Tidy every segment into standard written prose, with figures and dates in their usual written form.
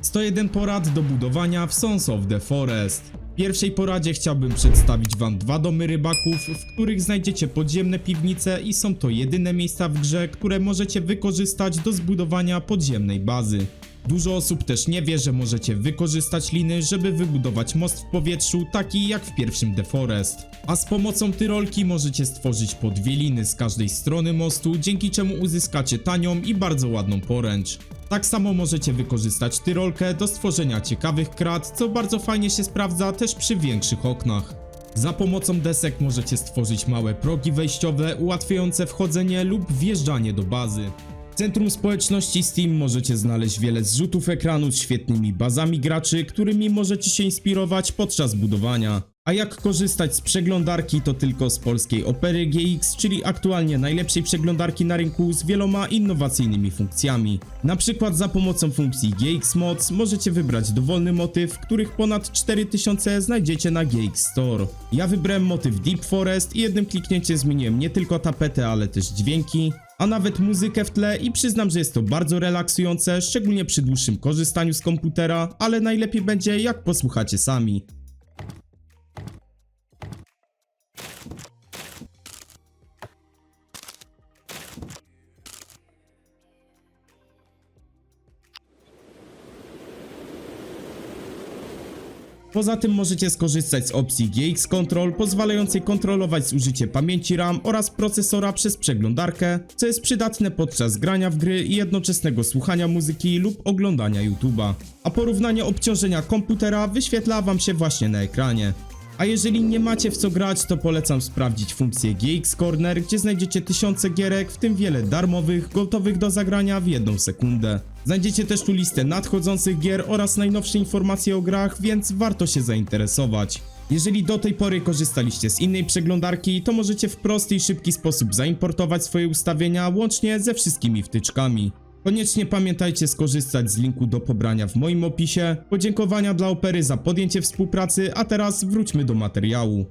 101 porad do budowania w Sons of the Forest. W pierwszej poradzie chciałbym przedstawić wam 2 domy rybaków, w których znajdziecie podziemne piwnice i są to jedyne miejsca w grze, które możecie wykorzystać do zbudowania podziemnej bazy. Dużo osób też nie wie, że możecie wykorzystać liny, żeby wybudować most w powietrzu, taki jak w pierwszym The Forest. A z pomocą tyrolki możecie stworzyć po 2 liny z każdej strony mostu, dzięki czemu uzyskacie tanią i bardzo ładną poręcz. Tak samo możecie wykorzystać tyrolkę do stworzenia ciekawych krat, co bardzo fajnie się sprawdza też przy większych oknach. Za pomocą desek możecie stworzyć małe progi wejściowe ułatwiające wchodzenie lub wjeżdżanie do bazy. W centrum społeczności Steam możecie znaleźć wiele zrzutów ekranu z świetnymi bazami graczy, którymi możecie się inspirować podczas budowania. A jak korzystać z przeglądarki, to tylko z polskiej Opery GX, czyli aktualnie najlepszej przeglądarki na rynku z wieloma innowacyjnymi funkcjami. Na przykład za pomocą funkcji GX Mods możecie wybrać dowolny motyw, których ponad 4000 znajdziecie na GX Store. Ja wybrałem motyw Deep Forest i jednym kliknięciem zmieniłem nie tylko tapetę, ale też dźwięki, a nawet muzykę w tle i przyznam, że jest to bardzo relaksujące, szczególnie przy dłuższym korzystaniu z komputera, ale najlepiej będzie jak posłuchacie sami. Poza tym możecie skorzystać z opcji GX Control, pozwalającej kontrolować zużycie pamięci RAM oraz procesora przez przeglądarkę, co jest przydatne podczas grania w gry i jednoczesnego słuchania muzyki lub oglądania YouTube'a. A porównanie obciążenia komputera wyświetla wam się właśnie na ekranie. A jeżeli nie macie w co grać, to polecam sprawdzić funkcję GX Corner, gdzie znajdziecie tysiące gierek, w tym wiele darmowych, gotowych do zagrania w 1 sekundę. Znajdziecie też tu listę nadchodzących gier oraz najnowsze informacje o grach, więc warto się zainteresować. Jeżeli do tej pory korzystaliście z innej przeglądarki, to możecie w prosty i szybki sposób zaimportować swoje ustawienia łącznie ze wszystkimi wtyczkami. Koniecznie pamiętajcie skorzystać z linku do pobrania w moim opisie. Podziękowania dla Opery za podjęcie współpracy, a teraz wróćmy do materiału.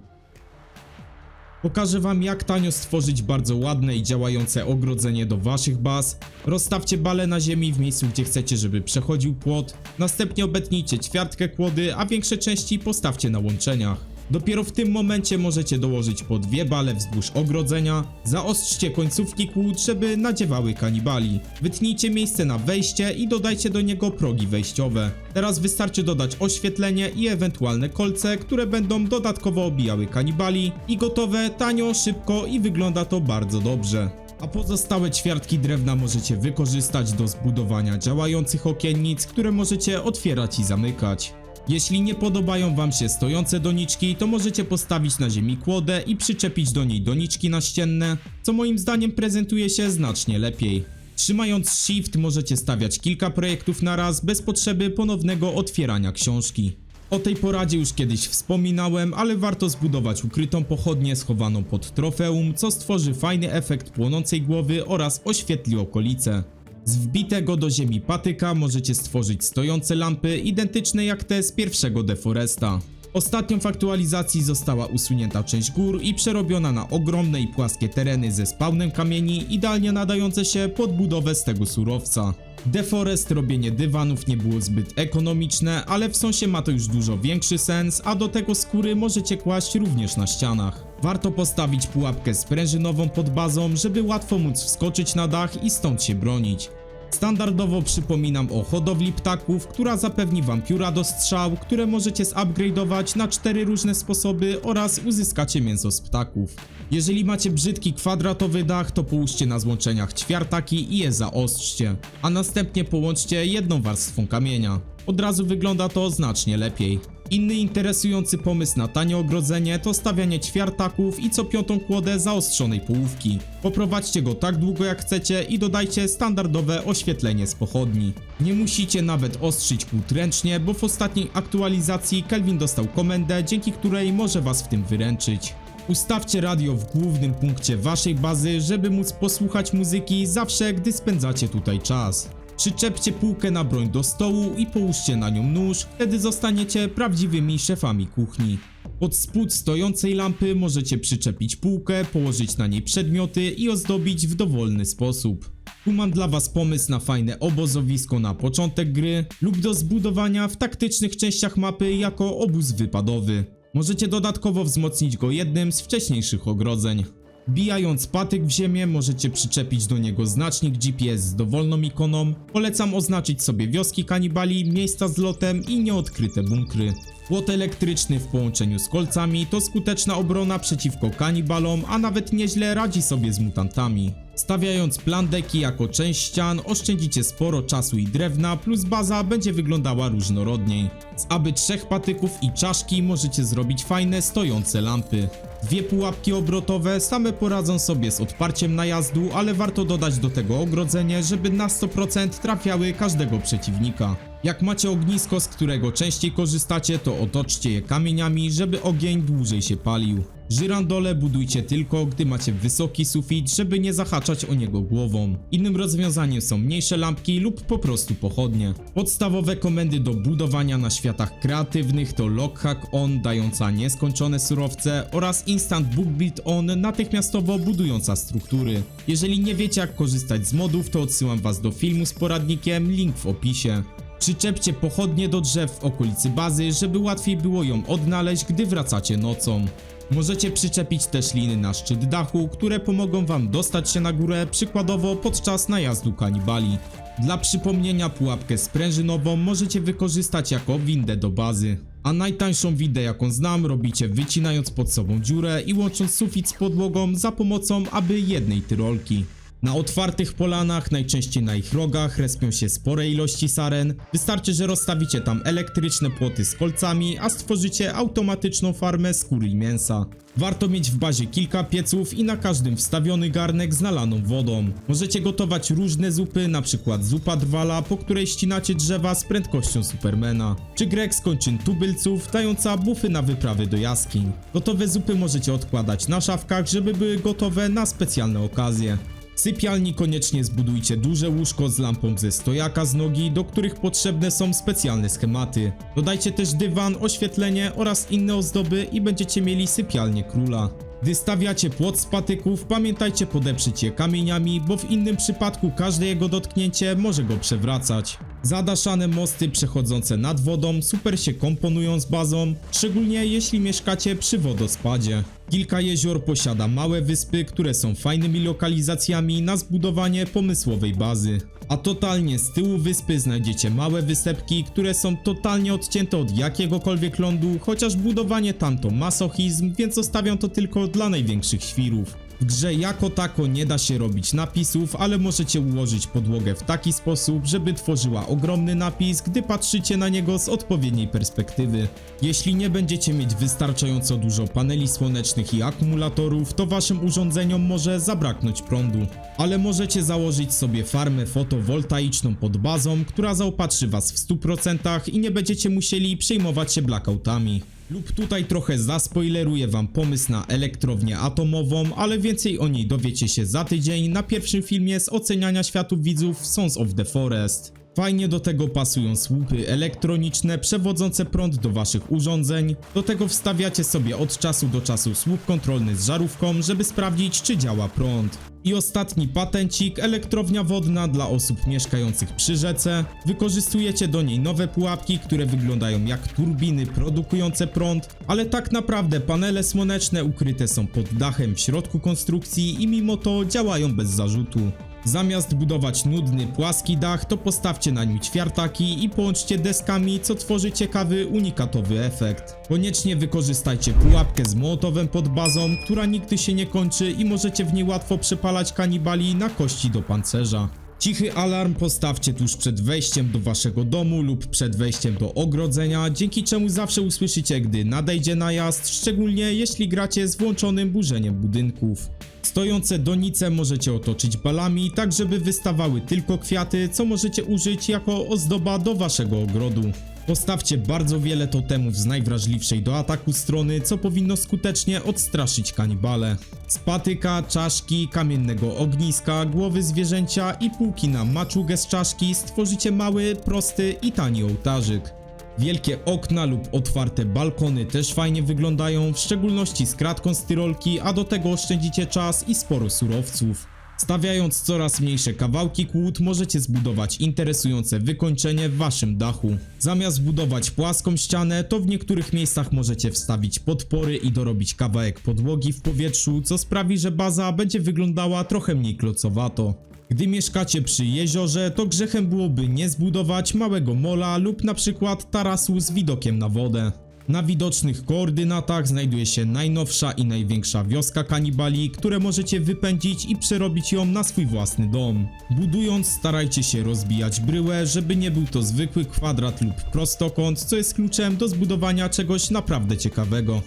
Pokażę wam, jak tanio stworzyć bardzo ładne i działające ogrodzenie do waszych baz. Rozstawcie bale na ziemi w miejscu, gdzie chcecie, żeby przechodził płot. Następnie obetnijcie ćwiartkę kłody, a większe części postawcie na łączeniach. Dopiero w tym momencie możecie dołożyć po 2 bale wzdłuż ogrodzenia. Zaostrzcie końcówki kłód, żeby nadziewały kanibali. Wytnijcie miejsce na wejście i dodajcie do niego progi wejściowe. Teraz wystarczy dodać oświetlenie i ewentualne kolce, które będą dodatkowo obijały kanibali. I gotowe, tanio, szybko i wygląda to bardzo dobrze. A pozostałe ćwiartki drewna możecie wykorzystać do zbudowania działających okiennic, które możecie otwierać i zamykać. Jeśli nie podobają wam się stojące doniczki, to możecie postawić na ziemi kłodę i przyczepić do niej doniczki naścienne, co moim zdaniem prezentuje się znacznie lepiej. Trzymając Shift możecie stawiać kilka projektów na raz bez potrzeby ponownego otwierania książki. O tej poradzie już kiedyś wspominałem, ale warto zbudować ukrytą pochodnię schowaną pod trofeum, co stworzy fajny efekt płonącej głowy oraz oświetli okolice. Z wbitego do ziemi patyka możecie stworzyć stojące lampy identyczne jak te z pierwszego The Foresta. Ostatnio w aktualizacji została usunięta część gór i przerobiona na ogromne i płaskie tereny ze spawnem kamieni, idealnie nadające się pod budowę z tego surowca. The Forest robienie dywanów nie było zbyt ekonomiczne, ale w Sonsie ma to już dużo większy sens, a do tego skóry możecie kłaść również na ścianach. Warto postawić pułapkę sprężynową pod bazą, żeby łatwo móc wskoczyć na dach i stąd się bronić. Standardowo przypominam o hodowli ptaków, która zapewni wam pióra do strzał, które możecie zupgrade'ować na 4 różne sposoby oraz uzyskacie mięso z ptaków. Jeżeli macie brzydki kwadratowy dach, to połóżcie na złączeniach ćwiartaki i je zaostrzcie, a następnie połączcie jedną warstwą kamienia. Od razu wygląda to znacznie lepiej. Inny interesujący pomysł na tanie ogrodzenie to stawianie ćwiartaków i co 5. kłodę zaostrzonej połówki. Poprowadźcie go tak długo jak chcecie i dodajcie standardowe oświetlenie z pochodni. Nie musicie nawet ostrzyć kłód ręcznie, bo w ostatniej aktualizacji Kelvin dostał komendę, dzięki której może was w tym wyręczyć. Ustawcie radio w głównym punkcie waszej bazy, żeby móc posłuchać muzyki zawsze, gdy spędzacie tutaj czas. Przyczepcie półkę na broń do stołu i połóżcie na nią nóż, wtedy zostaniecie prawdziwymi szefami kuchni. Pod spód stojącej lampy możecie przyczepić półkę, położyć na niej przedmioty i ozdobić w dowolny sposób. Tu mam dla was pomysł na fajne obozowisko na początek gry lub do zbudowania w taktycznych częściach mapy jako obóz wypadowy. Możecie dodatkowo wzmocnić go jednym z wcześniejszych ogrodzeń. Wbijając patyk w ziemię możecie przyczepić do niego znacznik GPS z dowolną ikoną. Polecam oznaczyć sobie wioski kanibali, miejsca z lotem i nieodkryte bunkry. Płot elektryczny w połączeniu z kolcami to skuteczna obrona przeciwko kanibalom, a nawet nieźle radzi sobie z mutantami. Stawiając plandeki jako część ścian oszczędzicie sporo czasu i drewna, plus baza będzie wyglądała różnorodniej. Z aby 3 patyków i czaszki możecie zrobić fajne stojące lampy. 2 pułapki obrotowe same poradzą sobie z odparciem najazdu, ale warto dodać do tego ogrodzenie, żeby na 100% trafiały każdego przeciwnika. Jak macie ognisko, z którego częściej korzystacie, to otoczcie je kamieniami, żeby ogień dłużej się palił. Żyrandole budujcie tylko, gdy macie wysoki sufit, żeby nie zahaczać o niego głową. Innym rozwiązaniem są mniejsze lampki lub po prostu pochodnie. Podstawowe komendy do budowania na światach kreatywnych to Lockhack On, dająca nieskończone surowce, oraz Instant Book Build On, natychmiastowo budująca struktury. Jeżeli nie wiecie jak korzystać z modów, to odsyłam was do filmu z poradnikiem, link w opisie. Przyczepcie pochodnie do drzew w okolicy bazy, żeby łatwiej było ją odnaleźć, gdy wracacie nocą. Możecie przyczepić też liny na szczyt dachu, które pomogą wam dostać się na górę, przykładowo podczas najazdu kanibali. Dla przypomnienia, pułapkę sprężynową możecie wykorzystać jako windę do bazy. A najtańszą windę jaką znam robicie wycinając pod sobą dziurę i łącząc sufit z podłogą za pomocą aby jednej tyrolki. Na otwartych polanach, najczęściej na ich rogach, respią się spore ilości saren. Wystarczy, że rozstawicie tam elektryczne płoty z kolcami, a stworzycie automatyczną farmę skóry i mięsa. Warto mieć w bazie kilka pieców i na każdym wstawiony garnek z nalaną wodą. Możecie gotować różne zupy, np. zupa drwala, po której ścinacie drzewa z prędkością Supermana. Czy grek z kończyn tubylców, dająca bufy na wyprawy do jaskiń. Gotowe zupy możecie odkładać na szafkach, żeby były gotowe na specjalne okazje. W sypialni koniecznie zbudujcie duże łóżko z lampą ze stojaka z nogi, do których potrzebne są specjalne schematy. Dodajcie też dywan, oświetlenie oraz inne ozdoby i będziecie mieli sypialnię króla. Gdy stawiacie płot z patyków, pamiętajcie podeprzeć je kamieniami, bo w innym przypadku każde jego dotknięcie może go przewracać. Zadaszane mosty przechodzące nad wodą super się komponują z bazą, szczególnie jeśli mieszkacie przy wodospadzie. Kilka jezior posiada małe wyspy, które są fajnymi lokalizacjami na zbudowanie pomysłowej bazy. A totalnie z tyłu wyspy znajdziecie małe wysepki, które są totalnie odcięte od jakiegokolwiek lądu, chociaż budowanie tam to masochizm, więc zostawiam to tylko dla największych świrów. W grze jako tako nie da się robić napisów, ale możecie ułożyć podłogę w taki sposób, żeby tworzyła ogromny napis, gdy patrzycie na niego z odpowiedniej perspektywy. Jeśli nie będziecie mieć wystarczająco dużo paneli słonecznych i akumulatorów, to waszym urządzeniom może zabraknąć prądu. Ale możecie założyć sobie farmę fotowoltaiczną pod bazą, która zaopatrzy was w 100% i nie będziecie musieli przejmować się blackoutami. Lub tutaj trochę zaspoileruję wam pomysł na elektrownię atomową, ale więcej o niej dowiecie się za tydzień na pierwszym filmie z oceniania światów widzów Sons of the Forest. Fajnie do tego pasują słupy elektroniczne przewodzące prąd do waszych urządzeń. Do tego wstawiacie sobie od czasu do czasu słup kontrolny z żarówką, żeby sprawdzić czy działa prąd. I ostatni patencik, elektrownia wodna dla osób mieszkających przy rzece. Wykorzystujecie do niej nowe pułapki, które wyglądają jak turbiny produkujące prąd, ale tak naprawdę panele słoneczne ukryte są pod dachem w środku konstrukcji i mimo to działają bez zarzutu. Zamiast budować nudny, płaski dach, to postawcie na nim ćwiartaki i połączcie deskami, co tworzy ciekawy, unikatowy efekt. Koniecznie wykorzystajcie pułapkę z mołotowem pod bazą, która nigdy się nie kończy i możecie w niej łatwo przepalać kanibali na kości do pancerza. Cichy alarm postawcie tuż przed wejściem do waszego domu lub przed wejściem do ogrodzenia, dzięki czemu zawsze usłyszycie, gdy nadejdzie najazd, szczególnie jeśli gracie z włączonym burzeniem budynków. Stojące donice możecie otoczyć balami, tak żeby wystawały tylko kwiaty, co możecie użyć jako ozdoba do waszego ogrodu. Postawcie bardzo wiele totemów z najwrażliwszej do ataku strony, co powinno skutecznie odstraszyć kanibale. Z patyka, czaszki, kamiennego ogniska, głowy zwierzęcia i półki na maczugę z czaszki stworzycie mały, prosty i tani ołtarzyk. Wielkie okna lub otwarte balkony też fajnie wyglądają, w szczególności z kratką z tyrolki, a do tego oszczędzicie czas i sporo surowców. Stawiając coraz mniejsze kawałki kłód, możecie zbudować interesujące wykończenie w waszym dachu. Zamiast budować płaską ścianę, to w niektórych miejscach możecie wstawić podpory i dorobić kawałek podłogi w powietrzu, co sprawi, że baza będzie wyglądała trochę mniej klocowato. Gdy mieszkacie przy jeziorze, to grzechem byłoby nie zbudować małego mola lub na przykład tarasu z widokiem na wodę. Na widocznych koordynatach znajduje się najnowsza i największa wioska kanibali, które możecie wypędzić i przerobić ją na swój własny dom. Budując, starajcie się rozbijać bryłę, żeby nie był to zwykły kwadrat lub prostokąt, co jest kluczem do zbudowania czegoś naprawdę ciekawego.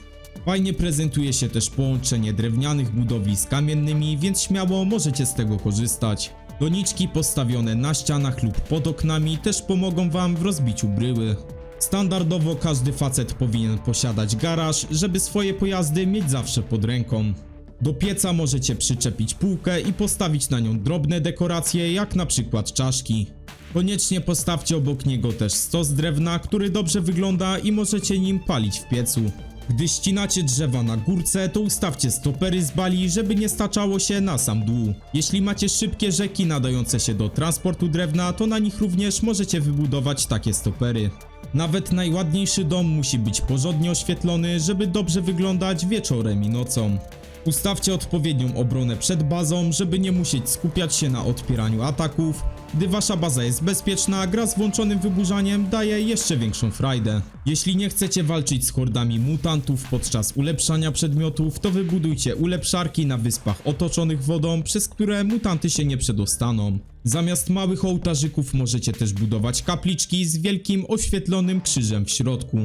Fajnie prezentuje się też połączenie drewnianych budowli z kamiennymi, więc śmiało możecie z tego korzystać. Doniczki postawione na ścianach lub pod oknami też pomogą wam w rozbiciu bryły. Standardowo każdy facet powinien posiadać garaż, żeby swoje pojazdy mieć zawsze pod ręką. Do pieca możecie przyczepić półkę i postawić na nią drobne dekoracje, jak na przykład czaszki. Koniecznie postawcie obok niego też stos drewna, który dobrze wygląda i możecie nim palić w piecu. Gdy ścinacie drzewa na górce, to ustawcie stopery z bali, żeby nie staczało się na sam dół. Jeśli macie szybkie rzeki nadające się do transportu drewna, to na nich również możecie wybudować takie stopery. Nawet najładniejszy dom musi być porządnie oświetlony, żeby dobrze wyglądać wieczorem i nocą. Ustawcie odpowiednią obronę przed bazą, żeby nie musieć skupiać się na odpieraniu ataków. Gdy wasza baza jest bezpieczna, gra z włączonym wyburzaniem daje jeszcze większą frajdę. Jeśli nie chcecie walczyć z hordami mutantów podczas ulepszania przedmiotów, to wybudujcie ulepszarki na wyspach otoczonych wodą, przez które mutanty się nie przedostaną. Zamiast małych ołtarzyków możecie też budować kapliczki z wielkim oświetlonym krzyżem w środku.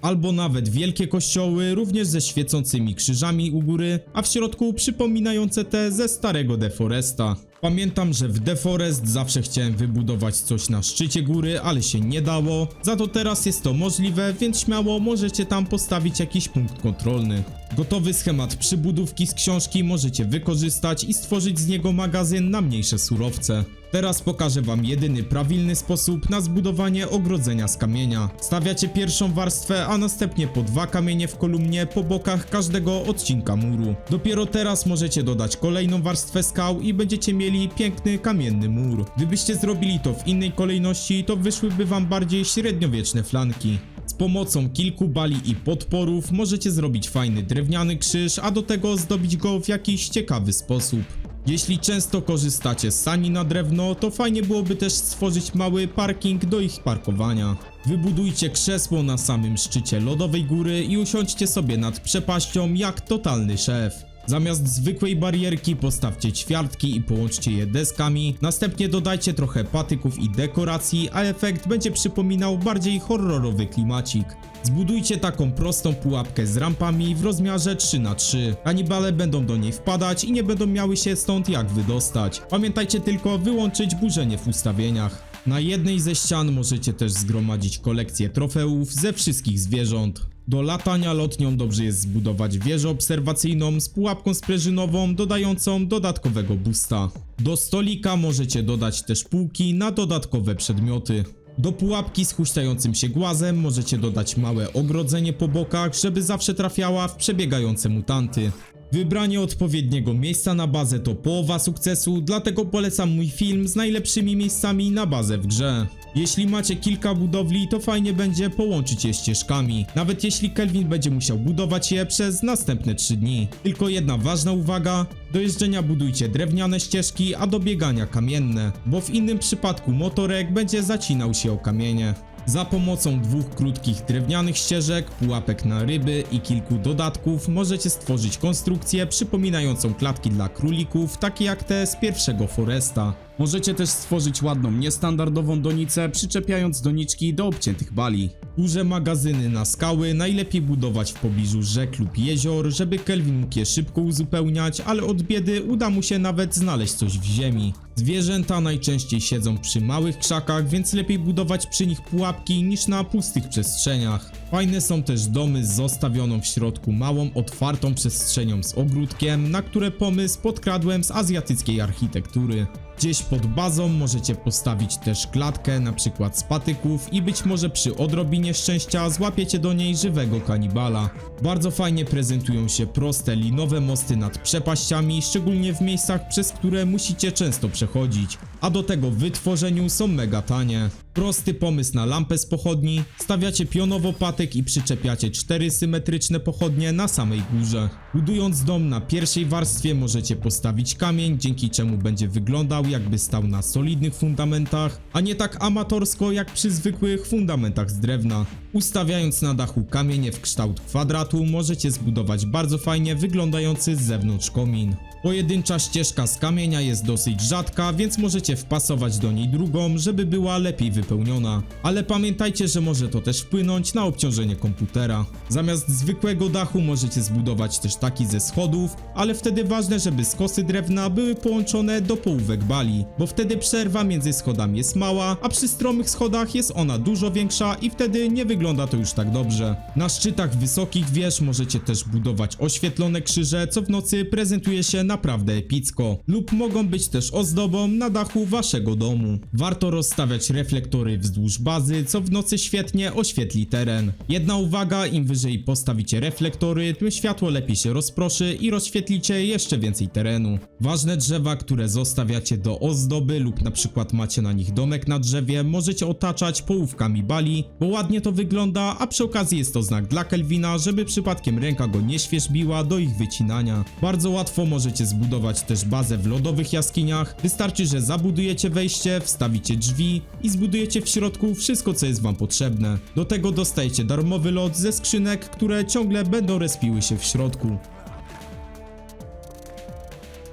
Albo nawet wielkie kościoły, również ze świecącymi krzyżami u góry, a w środku przypominające te ze starego The Foresta. Pamiętam, że w The Forest zawsze chciałem wybudować coś na szczycie góry, ale się nie dało. Za to teraz jest to możliwe, więc śmiało możecie tam postawić jakiś punkt kontrolny. Gotowy schemat przybudówki z książki możecie wykorzystać i stworzyć z niego magazyn na mniejsze surowce. Teraz pokażę wam jedyny prawilny sposób na zbudowanie ogrodzenia z kamienia. Stawiacie pierwszą warstwę, a następnie po 2 kamienie w kolumnie po bokach każdego odcinka muru. Dopiero teraz możecie dodać kolejną warstwę skał i będziecie mieli piękny kamienny mur. Gdybyście zrobili to w innej kolejności, to wyszłyby wam bardziej średniowieczne flanki. Z pomocą kilku bali i podporów możecie zrobić fajny drewniany krzyż, a do tego zdobić go w jakiś ciekawy sposób. Jeśli często korzystacie z sani na drewno, to fajnie byłoby też stworzyć mały parking do ich parkowania. Wybudujcie krzesło na samym szczycie lodowej góry i usiądźcie sobie nad przepaścią jak totalny szef. Zamiast zwykłej barierki postawcie ćwiartki i połączcie je deskami, następnie dodajcie trochę patyków i dekoracji, a efekt będzie przypominał bardziej horrorowy klimacik. Zbudujcie taką prostą pułapkę z rampami w rozmiarze 3×3. Kanibale będą do niej wpadać i nie będą miały się stąd jak wydostać. Pamiętajcie tylko wyłączyć burzenie w ustawieniach. Na jednej ze ścian możecie też zgromadzić kolekcję trofeów ze wszystkich zwierząt. Do latania lotnią dobrze jest zbudować wieżę obserwacyjną z pułapką sprężynową dodającą dodatkowego boosta. Do stolika możecie dodać też półki na dodatkowe przedmioty. Do pułapki z huśtającym się głazem możecie dodać małe ogrodzenie po bokach, żeby zawsze trafiała w przebiegające mutanty. Wybranie odpowiedniego miejsca na bazę to połowa sukcesu, dlatego polecam mój film z najlepszymi miejscami na bazę w grze. Jeśli macie kilka budowli, to fajnie będzie połączyć je ścieżkami, nawet jeśli Kelvin będzie musiał budować je przez następne 3 dni. Tylko jedna ważna uwaga, do jeżdżenia budujcie drewniane ścieżki, a do biegania kamienne, bo w innym przypadku motorek będzie zacinał się o kamienie. Za pomocą 2 krótkich drewnianych ścieżek, pułapek na ryby i kilku dodatków możecie stworzyć konstrukcję przypominającą klatki dla królików, takie jak te z pierwszego Foresta. Możecie też stworzyć ładną, niestandardową donicę, przyczepiając doniczki do obciętych bali. Duże magazyny na skały najlepiej budować w pobliżu rzek lub jezior, żeby Kelvin mógł je szybko uzupełniać, ale od biedy uda mu się nawet znaleźć coś w ziemi. Zwierzęta najczęściej siedzą przy małych krzakach, więc lepiej budować przy nich pułapki niż na pustych przestrzeniach. Fajne są też domy z zostawioną w środku małą, otwartą przestrzenią z ogródkiem, na które pomysł podkradłem z azjatyckiej architektury. Gdzieś pod bazą możecie postawić też klatkę, na przykład z patyków i być może przy odrobinie szczęścia złapiecie do niej żywego kanibala. Bardzo fajnie prezentują się proste linowe mosty nad przepaściami, szczególnie w miejscach, przez które musicie często przechodzić, a do tego w wytworzeniu są mega tanie. Prosty pomysł na lampę z pochodni, stawiacie pionowo patyk i przyczepiacie 4 symetryczne pochodnie na samej górze. Budując dom na pierwszej warstwie możecie postawić kamień, dzięki czemu będzie wyglądał jakby stał na solidnych fundamentach, a nie tak amatorsko jak przy zwykłych fundamentach z drewna. Ustawiając na dachu kamienie w kształt kwadratu możecie zbudować bardzo fajnie wyglądający z zewnątrz komin. Pojedyncza ścieżka z kamienia jest dosyć rzadka, więc możecie wpasować do niej drugą, żeby była lepiej wypełniona. Ale pamiętajcie, że może to też wpłynąć na obciążenie komputera. Zamiast zwykłego dachu możecie zbudować też taki ze schodów, ale wtedy ważne, żeby skosy drewna były połączone do połówek bali, bo wtedy przerwa między schodami jest mała, a przy stromych schodach jest ona dużo większa i wtedy nie wygląda to już tak dobrze. Na szczytach wysokich wież możecie też budować oświetlone krzyże, co w nocy prezentuje się naprawdę epicko, lub mogą być też ozdobą na dachu waszego domu. Warto rozstawiać reflektory wzdłuż bazy, co w nocy świetnie oświetli teren. Jedna uwaga, im wyżej postawicie reflektory, tym światło lepiej się rozproszy i rozświetlicie jeszcze więcej terenu. Ważne drzewa, które zostawiacie do ozdoby lub na przykład macie na nich domek na drzewie, możecie otaczać połówkami bali, bo ładnie to wygląda, a przy okazji jest to znak dla Kelvina, żeby przypadkiem ręka go nie świerzbiła do ich wycinania. Bardzo łatwo możecie zbudować też bazę w lodowych jaskiniach, wystarczy, że zabudujecie wejście, wstawicie drzwi i zbudujecie w środku wszystko, co jest wam potrzebne. Do tego dostajecie darmowy lód ze skrzynek, które ciągle będą respiły się w środku.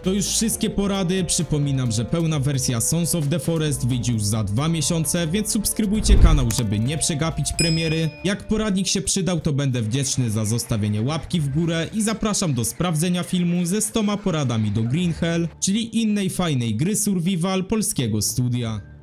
To już wszystkie porady. Przypominam, że pełna wersja Sons of the Forest wyjdzie już za 2 miesiące, więc subskrybujcie kanał, żeby nie przegapić premiery. Jak poradnik się przydał, to będę wdzięczny za zostawienie łapki w górę i zapraszam do sprawdzenia filmu ze 100 poradami do Green Hell, czyli innej fajnej gry survival polskiego studia.